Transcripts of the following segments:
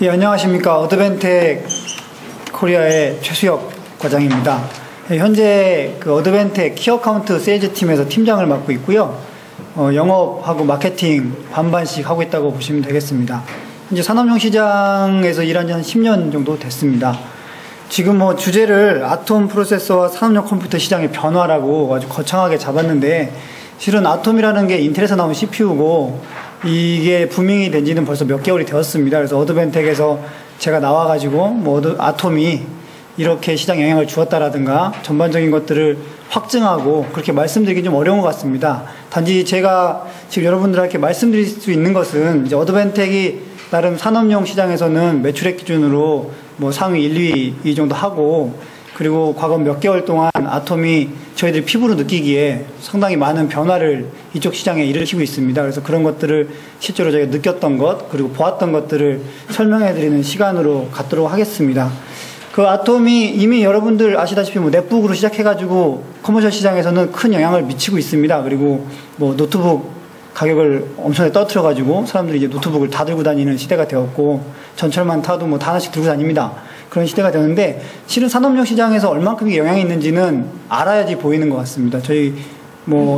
예, 안녕하십니까. 어드벤텍 코리아의 최수혁 과장입니다. 예, 현재 그 어드벤텍 키어카운트 세일즈 팀에서 팀장을 맡고 있고요. 영업하고 마케팅 반반씩 하고 있다고 보시면 되겠습니다. 현재 산업용 시장에서 일한 지 한 10년 정도 됐습니다. 지금 주제를 아톰 프로세서와 산업용 컴퓨터 시장의 변화라고 아주 거창하게 잡았는데, 실은 아톰이라는 게 인텔에서 나온 CPU고 이게 부밍이 된 지는 벌써 몇 개월이 되었습니다. 그래서 어드벤텍에서 제가 나와가지고 아톰이 이렇게 시장에 영향을 주었다라든가 전반적인 것들을 확증하고 그렇게 말씀드리기 좀 어려운 것 같습니다. 단지 제가 지금 여러분들에게 말씀드릴 수 있는 것은, 이제 어드벤텍이 나름 산업용 시장에서는 매출액 기준으로 상위 1, 2위 정도 하고, 그리고 과거 몇 개월 동안 아톰이 저희들이 피부로 느끼기에 상당히 많은 변화를 이쪽 시장에 일으키고 있습니다. 그래서 그런 것들을 실제로 저희가 느꼈던 것, 그리고 보았던 것들을 설명해 드리는 시간으로 갖도록 하겠습니다. 그 아톰이 이미 여러분들 아시다시피 넷북으로 시작해가지고 커머셜 시장에서는 큰 영향을 미치고 있습니다. 그리고 노트북 가격을 엄청나게 떨어뜨려가지고 사람들이 이제 노트북을 다 들고 다니는 시대가 되었고, 전철만 타도 다 하나씩 들고 다닙니다. 그런 시대가 되는데, 실은 산업용 시장에서 얼만큼 이게 영향이 있는지는 알아야지 보이는 것 같습니다. 저희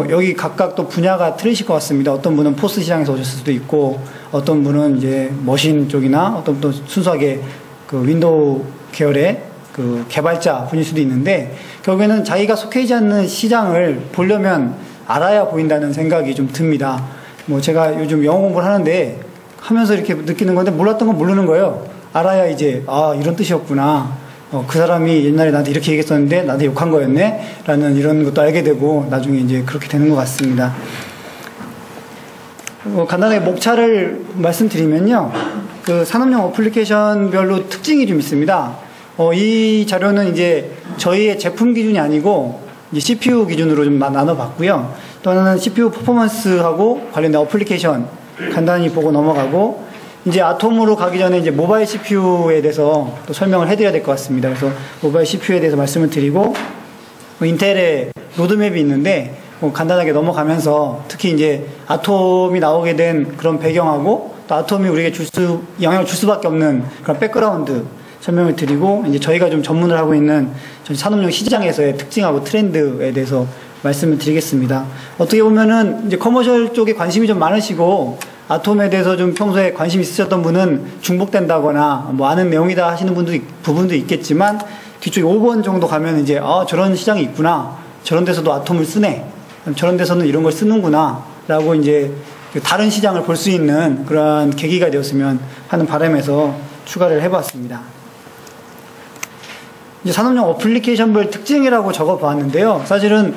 여기 각각 또 분야가 틀리실 것 같습니다. 어떤 분은 포스 시장에서 오셨을 수도 있고, 어떤 분은 이제 머신 쪽이나 어떤 또 순수하게 그 윈도우 계열의 그 개발자 분일 수도 있는데, 결국에는 자기가 속해 있지 않는 시장을 보려면 알아야 보인다는 생각이 좀 듭니다. 제가 요즘 영어 공부를 하는데 하면서 이렇게 느끼는 건데, 몰랐던 건 모르는 거예요. 알아야 이제 이런 뜻이었구나, 그 사람이 옛날에 나한테 이렇게 얘기했었는데 나한테 욕한 거였네 라는 이런 것도 알게 되고, 나중에 이제 그렇게 되는 것 같습니다. 간단하게 목차를 말씀드리면요, 그 산업용 어플리케이션별로 특징이 좀 있습니다. 이 자료는 이제 저희의 제품 기준이 아니고 이제 CPU 기준으로 좀 나눠봤고요. 또 하나는 CPU 퍼포먼스하고 관련된 어플리케이션 간단히 보고 넘어가고, 이제 아톰으로 가기 전에 이제 모바일 CPU에 대해서 또 설명을 해드려야 될 것 같습니다. 그래서 모바일 CPU에 대해서 말씀을 드리고, 인텔의 로드맵이 있는데 간단하게 넘어가면서, 특히 이제 아톰이 나오게 된 그런 배경하고 또 아톰이 우리에게 영향을 줄 수밖에 없는 그런 백그라운드 설명을 드리고, 이제 저희가 좀 전문을 하고 있는 산업용 시장에서의 특징하고 트렌드에 대해서 말씀을 드리겠습니다. 어떻게 보면은 이제 커머셜 쪽에 관심이 좀 많으시고, 아톰에 대해서 좀 평소에 관심 있으셨던 분은 중복된다거나 아는 내용이다 하시는 부분도 있겠지만, 뒤쪽에 5번 정도 가면 이제 저런 시장이 있구나, 저런 데서도 아톰을 쓰네, 저런 데서는 이런 걸 쓰는구나 라고 이제 다른 시장을 볼 수 있는 그런 계기가 되었으면 하는 바람에서 추가를 해봤습니다. 이제 산업용 어플리케이션별 특징이라고 적어 보았는데요. 사실은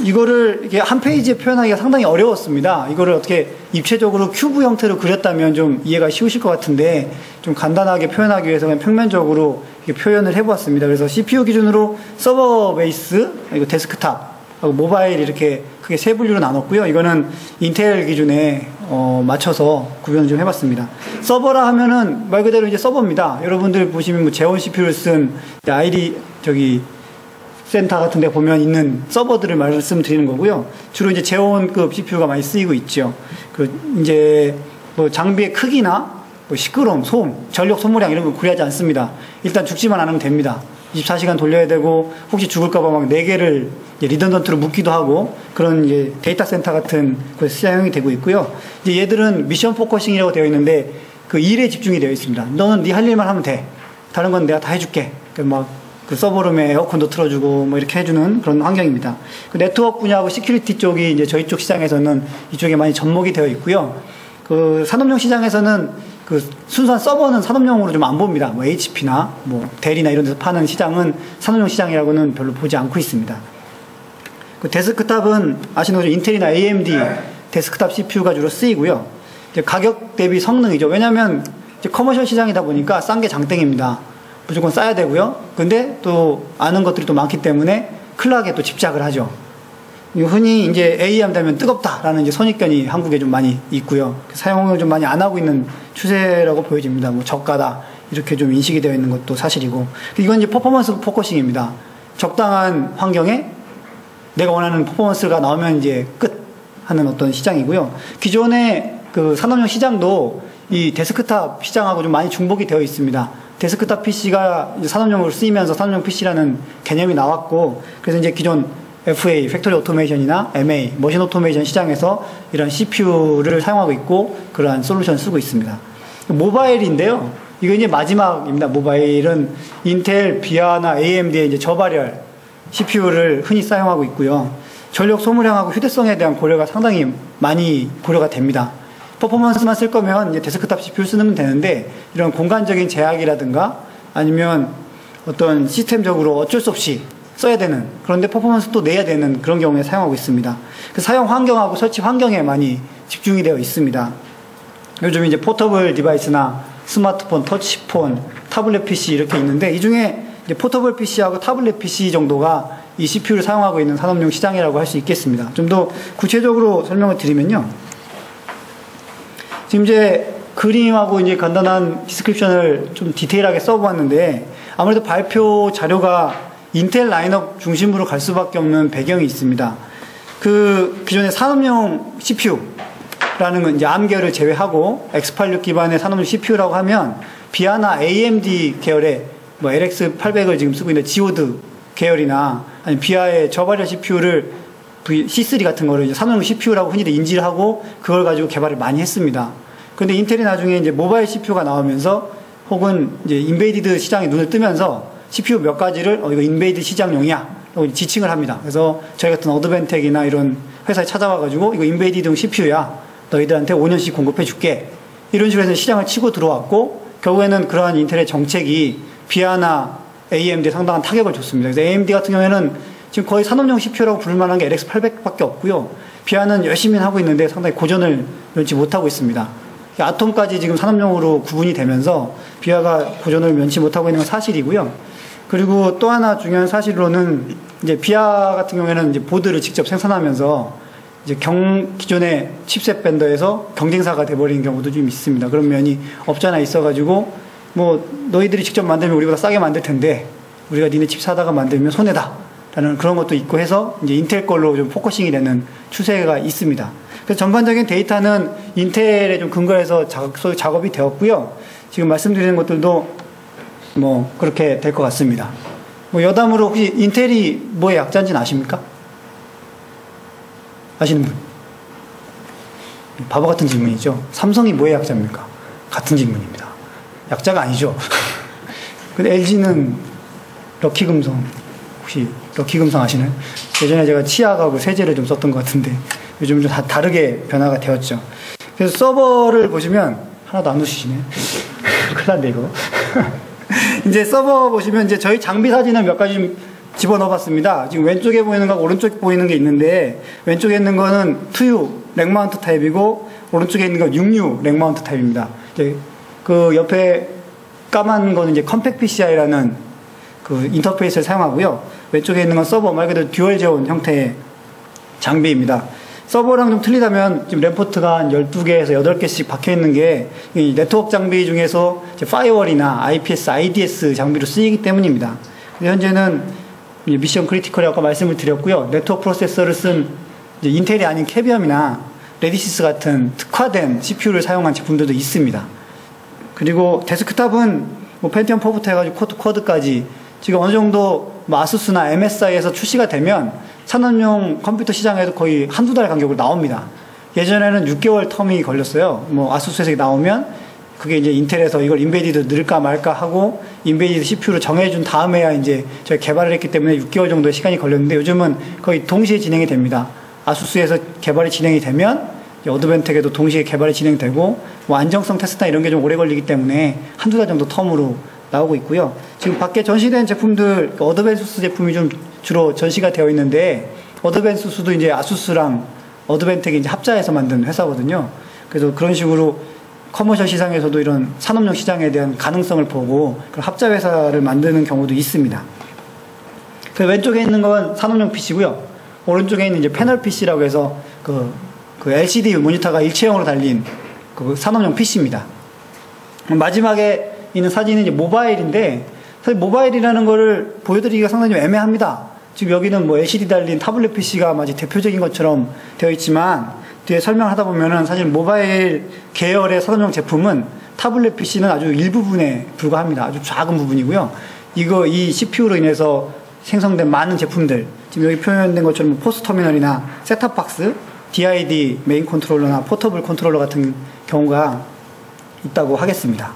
이거를 이렇게 한 페이지에 표현하기가 상당히 어려웠습니다. 이거를 어떻게 입체적으로 큐브 형태로 그렸다면 좀 이해가 쉬우실 것 같은데, 좀 간단하게 표현하기 위해서 그냥 평면적으로 이렇게 표현을 해보았습니다. 그래서 CPU 기준으로 서버 베이스, 그리고 데스크탑, 하고 모바일 이렇게 크게 세 분류로 나눴고요. 이거는 인텔 기준에 맞춰서 구별을 좀 해봤습니다. 서버라 하면은 말 그대로 이제 서버입니다. 여러분들 보시면 제온 CPU를 쓴 아이디 센터 같은 데 보면 있는 서버들을 말씀드리는 거고요. 주로 이제 제온급 CPU가 많이 쓰이고 있죠. 이제 장비의 크기나 시끄러움, 소음, 전력 소모량 이런 거 고려하지 않습니다. 일단 죽지만 않으면 됩니다. 24시간 돌려야 되고, 혹시 죽을까봐 막 4개를 리던던트로 묶기도 하고, 그런 이제 데이터 센터 같은 곳에 사용이 되고 있고요. 이제 얘들은 미션 포커싱이라고 되어 있는데, 그 일에 집중이 되어 있습니다. 너는 네 할 일만 하면 돼. 다른 건 내가 다 해줄게. 그 서버룸에 에어컨도 틀어주고 이렇게 해주는 그런 환경입니다. 그 네트워크 분야하고 시큐리티 쪽이 이제 저희 쪽 시장에서는 이쪽에 많이 접목이 되어 있고요. 그 산업용 시장에서는 그 순수한 서버는 산업용으로 좀 안 봅니다. HP나 델이나 이런 데서 파는 시장은 산업용 시장이라고는 별로 보지 않고 있습니다. 그 데스크탑은 아시는 것처럼 인텔이나 AMD 데스크탑 CPU가 주로 쓰이고요. 이제 가격 대비 성능이죠. 왜냐하면 이제 커머셜 시장이다 보니까 싼 게 장땡입니다. 무조건 싸야 되고요. 근데 또 아는 것들이 또 많기 때문에 클락에 또 집착을 하죠. 흔히 이제 AM 되면 뜨겁다라는 이제 선입견이 한국에 좀 많이 있고요. 사용을 좀 많이 안 하고 있는 추세라고 보여집니다. 저가다 이렇게 좀 인식이 되어 있는 것도 사실이고, 이건 이제 퍼포먼스 포커싱입니다. 적당한 환경에 내가 원하는 퍼포먼스가 나오면 이제 끝 하는 어떤 시장이고요. 기존의 그 산업용 시장도 이 데스크탑 시장하고 좀 많이 중복이 되어 있습니다. 데스크탑 PC가 이제 산업용으로 쓰이면서 산업용 PC라는 개념이 나왔고, 그래서 이제 기존 FA, 팩토리 오토메이션이나 MA, 머신 오토메이션 시장에서 이런 CPU를 사용하고 있고, 그러한 솔루션을 쓰고 있습니다. 모바일인데요. 이거 이제 마지막입니다. 모바일은 인텔, 비아나 AMD의 이제 저발열 CPU를 흔히 사용하고 있고요. 전력 소모량하고 휴대성에 대한 고려가 상당히 많이 고려가 됩니다. 퍼포먼스만 쓸 거면 이제 데스크탑 CPU 쓰면 되는데, 이런 공간적인 제약이라든가 아니면 어떤 시스템적으로 어쩔 수 없이 써야 되는, 그런데 퍼포먼스 또 내야 되는 그런 경우에 사용하고 있습니다. 그 사용 환경하고 설치 환경에 많이 집중이 되어 있습니다. 요즘 이제 포터블 디바이스나 스마트폰, 터치폰, 타블렛 PC 이렇게 있는데, 이 중에 이제 포터블 PC하고 타블렛 PC 정도가 이 CPU를 사용하고 있는 산업용 시장이라고 할 수 있겠습니다. 좀 더 구체적으로 설명을 드리면요. 지금 이제 그림하고 이제 간단한 디스크립션을 좀 디테일하게 써보았는데, 아무래도 발표 자료가 인텔 라인업 중심으로 갈 수밖에 없는 배경이 있습니다. 그 기존의 산업용 CPU라는 건 이제 암계열을 제외하고 X86 기반의 산업용 CPU라고 하면 비아나 AMD 계열의 뭐 LX800을 지금 쓰고 있는 지오드 계열이나 아니 비아의 저발열 CPU를 C3 같은 거를 이제 산업용 CPU라고 흔히들 인지를 하고 그걸 가지고 개발을 많이 했습니다. 그런데 인텔이 나중에 이제 모바일 CPU가 나오면서 혹은 이제 인베이디드 시장에 눈을 뜨면서 CPU 몇 가지를 이거 인베이디드 시장용이야 라고 지칭을 합니다. 그래서 저희 같은 어드벤텍이나 이런 회사에 찾아와가지고 이거 인베이디드용 CPU야, 너희들한테 5년씩 공급해 줄게, 이런 식으로 해서 시장을 치고 들어왔고, 결국에는 그러한 인텔의 정책이 비아나 AMD에 상당한 타격을 줬습니다. 그래서 AMD 같은 경우에는 지금 거의 산업용 CPU라고 부를 만한 게 LX800밖에 없고요. 비아는 열심히 하고 있는데 상당히 고전을 면치 못하고 있습니다. 아톰까지 지금 산업용으로 구분이 되면서 비아가 고전을 면치 못하고 있는 건 사실이고요. 그리고 또 하나 중요한 사실로는 이제 비아 같은 경우에는 이제 보드를 직접 생산하면서 이제 기존의 칩셋 벤더에서 경쟁사가 돼버리는 경우도 좀 있습니다. 그런 면이 없지 않아 있어가지고, 뭐 너희들이 직접 만들면 우리보다 싸게 만들 텐데 우리가 니네 칩 사다가 만들면 손해다 라는 그런 것도 있고 해서 이제 인텔 걸로 좀 포커싱이 되는 추세가 있습니다. 그래서 전반적인 데이터는 인텔에 좀 근거해서 작업이 되었고요. 지금 말씀드리는 것들도 뭐 그렇게 될 것 같습니다. 뭐 여담으로 혹시 인텔이 뭐의 약자인지는 아십니까? 아시는 분? 바보 같은 질문이죠. 삼성이 뭐의 약자입니까? 같은 질문입니다. 약자가 아니죠. 근데 LG는 럭키금성, 혹시 럭키금성 아시나요? 예전에 제가 치약하고 세제를 좀 썼던 것 같은데 요즘은 좀 다르게 변화가 되었죠. 그래서 서버를 보시면 하나도 안 웃으시네. 큰일 났네 이거. 이제 서버 보시면 이제 저희 장비 사진을 몇 가지 좀 집어넣어 봤습니다. 지금 왼쪽에 보이는 거하고 오른쪽에 보이는 게 있는데, 왼쪽에 있는 거는 2U 렉마운트 타입이고 오른쪽에 있는 건 6U 렉마운트 타입입니다. 이제 그 옆에 까만 거는 이제 컴팩 PCI라는 그 인터페이스를 사용하고요. 왼쪽에 있는 건 서버 말 그대로 듀얼 제온 형태의 장비입니다. 서버랑 좀 틀리다면 지금 램포트가 한 12개에서 8개씩 박혀 있는 게 이 네트워크 장비 중에서 이제 파이어월이나 IPS, IDS 장비로 쓰이기 때문입니다. 현재는 미션 크리티컬이라고 아까 말씀을 드렸고요. 네트워크 프로세서를 쓴 이제 인텔이 아닌 캐비엄이나 레디시스 같은 특화된 CPU를 사용한 제품들도 있습니다. 그리고 데스크탑은 뭐 펜티엄 4부터 해가지고 쿼드까지 지금 어느 정도 뭐 아수스나 MSI에서 출시가 되면 산업용 컴퓨터 시장에도 거의 한두 달 간격으로 나옵니다. 예전에는 6개월 텀이 걸렸어요. 뭐 아수스에서 나오면 그게 이제 인텔에서 이걸 인베디드 넣을까 말까 하고 인베디드 CPU를 정해준 다음에야 이제 저희 개발을 했기 때문에 6개월 정도의 시간이 걸렸는데, 요즘은 거의 동시에 진행이 됩니다. 아수스에서 개발이 진행이 되면 어드벤텍에도 동시에 개발이 진행되고, 뭐 안정성 테스트나 이런 게 좀 오래 걸리기 때문에 한두 달 정도 텀으로 나오고 있고요. 지금 밖에 전시된 제품들, 어드벤수스 제품이 좀 주로 전시가 되어 있는데, 어드벤수스도 이제 아수스랑 어드벤텍이 이제 합자해서 만든 회사거든요. 그래서 그런 식으로 커머셜 시장에서도 이런 산업용 시장에 대한 가능성을 보고 그런 합자 회사를 만드는 경우도 있습니다. 그 왼쪽에 있는 건 산업용 PC고요. 오른쪽에 있는 이제 패널 PC라고 해서 그 LCD 모니터가 일체형으로 달린 그 산업용 PC입니다. 마지막에 있는 사진은 이제 모바일인데, 사실 모바일이라는 거를 보여드리기가 상당히 좀 애매합니다. 지금 여기는 뭐 LCD 달린 타블렛 PC가 마치 대표적인 것처럼 되어 있지만, 뒤에 설명하다 보면은 사실 모바일 계열의 산업용 제품은 타블렛 PC는 아주 일부분에 불과합니다. 아주 작은 부분이고요. 이 CPU로 인해서 생성된 많은 제품들, 지금 여기 표현된 것처럼 포스 터미널이나 셋탑박스, DID 메인 컨트롤러나 포터블 컨트롤러 같은 경우가 있다고 하겠습니다.